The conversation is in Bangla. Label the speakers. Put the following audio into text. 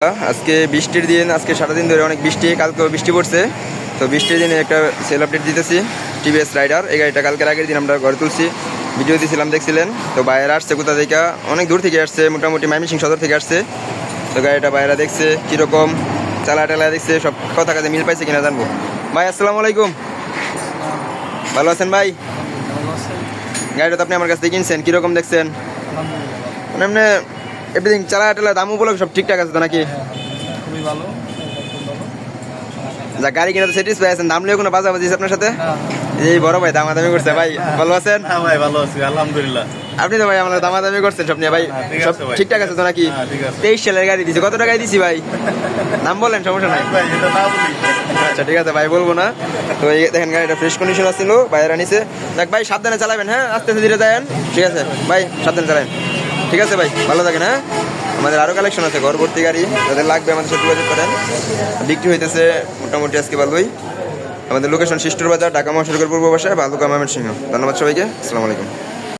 Speaker 1: আজকে বৃষ্টির দিন, আজকে সারাদিন ধরে অনেক বৃষ্টি, কালকেও বৃষ্টি পড়ছে। তো বৃষ্টির দিনে একটা সেল আপডেট দিতেছি। টিভিএস রাইডার, এই গাড়িটা কালকের আগের দিন আমরা ঘরে তুলছি, ভিডিও দিয়েছিলাম, দেখছিলেন। তো বাইরে আসছে কোথা থেকে, অনেক দূর থেকে আসছে, মোটামুটি ময়মনসিংহ সদর থেকে আসছে। তো গাড়িটা বাইরে দেখছে কীরকম চালা টালা দেখছে, সব কথা কাজে মিল পাইছে কিনা জানবো। ভাই আসসালামু আলাইকুম, ভালো আছেন ভাই? গাড়িটা তো আপনি আমার কাছ থেকে কিনছেন, কীরকম দেখছেন? মানে এমনি এভরিথিং চালা টালা দাম উপলক্ষে সব ঠিকঠাক আছে তো নাকি?
Speaker 2: খুবই ভালো।
Speaker 1: যা গাড়ি কিনা তো স্যাটিসফাই আছেন, দাম নিয়ে কোনো বাজাবাজি আছে আপনার সাথে? এই বড় ভাই দামাদামি করছে। ভাই ভালো আছেন?
Speaker 2: হ্যাঁ ভাই, ভালো আছি আলহামদুলিল্লাহ।
Speaker 1: আপনি তো ভাই আমার দামাদামি করছেন সব নিয়ে ভাই, সব ঠিকঠাক আছে তো নাকি? 23 সালের গাড়ি দিছি, কত টাকায় দিছি ভাই? নাম বলেন, সমস্যা নাই।
Speaker 2: ভাই এটা না বলি।
Speaker 1: আচ্ছা ঠিক আছে ভাই, বলবো না। তো এই দেখেন গাড়িটা ফ্রেশ কন্ডিশন আসছিল, বাইরে নিচে। দেখ ভাই সাবধানে চালাবেন, হ্যাঁ আস্তে আস্তে ধীরে যাবেন, ঠিক আছে ভাই? সাবধানে চালাবেন, ঠিক আছে ভাই? ভালো থাকেন। হ্যাঁ, আমাদের আরও কালেকশন আছে ঘর ভর্তি গাড়ি, যাদের লাগবে আমাদের সাথে যোগাযোগ করেন। বিক্রি হইতেছে মোটামুটি আজকে ভালোই। আমাদের লোকেশন শিষ্টুর বাজার, ঢাকা মহাসড়কের পূর্ব পাশে, ভালুকা, ময়মনসিংহ। ধন্যবাদ সবাইকে, আসসালামু আলাইকুম।